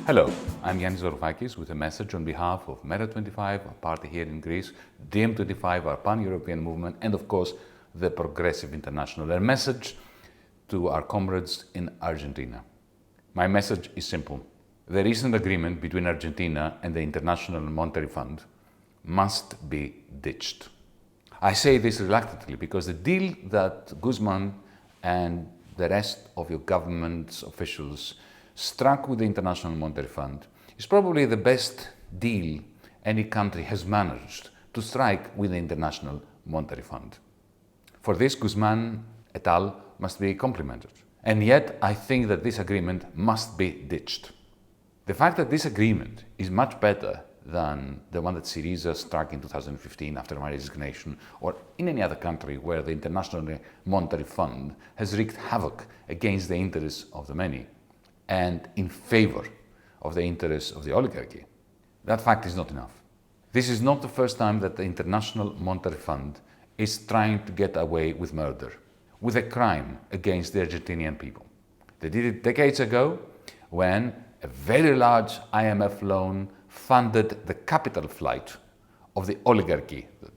Hello, I'm Yanis Varoufakin with a message on behalf of META25, a party here in Greece, DiEM25, our pan-European movement, and of course, the Progressive International. A message to our comrades in Argentina. My message is simple. The recent agreement between Argentina and the International Monetary Fund must be ditched. I say this reluctantly because the deal that Guzman and the rest of your government's officials struck with the International Monetary Fund is probably the best deal any country has managed to strike with the International Monetary Fund. For this, Guzman et al. Must be complimented. And yet, I think that this agreement must be ditched. The fact that this agreement is much better than the one that Syriza struck in 2015 after my resignation, or in any other country where the International Monetary Fund has wreaked havoc against the interests of the many and in favor of the interests of the oligarchy. That fact is not enough. This is not the first time that the International Monetary Fund is trying to get away with murder, with a crime against the Argentinian people. They did it decades ago when a very large IMF loan funded the capital flight of the oligarchy, the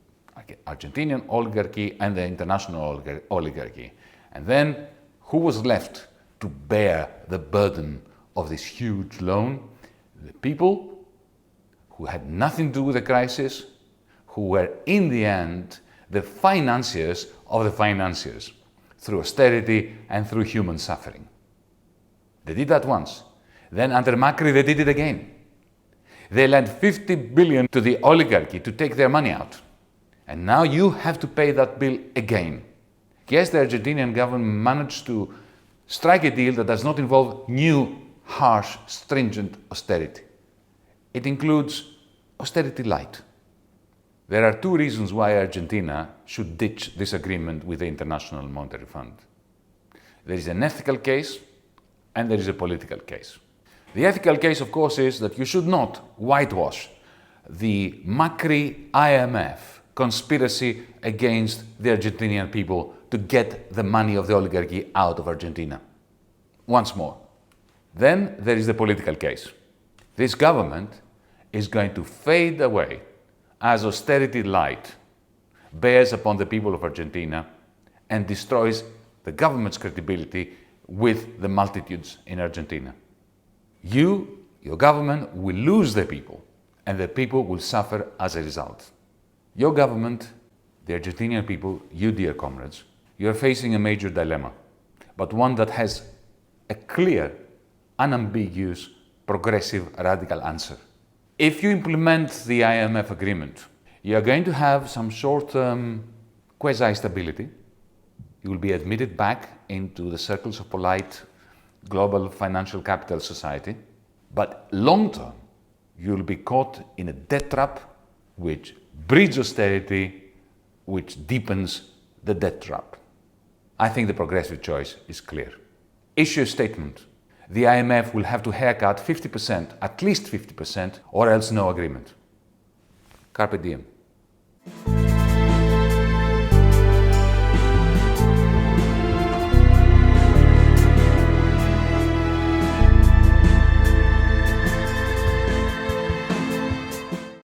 Argentinian oligarchy and the international oligarchy. And then who was left to bear the burden of this huge loan? The people who had nothing to do with the crisis, who were in the end the financiers of the financiers, through austerity and through human suffering. They did that once. Then under Macri they did it again. They lent 50 billion to the oligarchy to take their money out. And now you have to pay that bill again. Yes, the Argentinian government managed to strike a deal that does not involve new, harsh, stringent austerity. It includes austerity light. There are two reasons why Argentina should ditch this agreement with the International Monetary Fund. There is an ethical case and there is a political case. The ethical case, of course, is that you should not whitewash the Macri IMF conspiracy against the Argentinian people to get the money of the oligarchy out of Argentina. Once more. Then there is the political case. This government is going to fade away as austerity light bears upon the people of Argentina and destroys the government's credibility with the multitudes in Argentina. You, your government, will lose the people, and the people will suffer as a result. Your government, the Argentinian people, you dear comrades, you are facing a major dilemma, but one that has a clear, unambiguous, progressive, radical answer. If you implement the IMF agreement, you are going to have some short-term quasi-stability. You will be admitted back into the circles of polite global financial capital society. But long-term, you will be caught in a debt trap which breeds austerity, which deepens the debt trap. I think the progressive choice is clear. Issue a statement. The IMF will have to haircut 50%, at least 50%, or else no agreement. Carpe diem.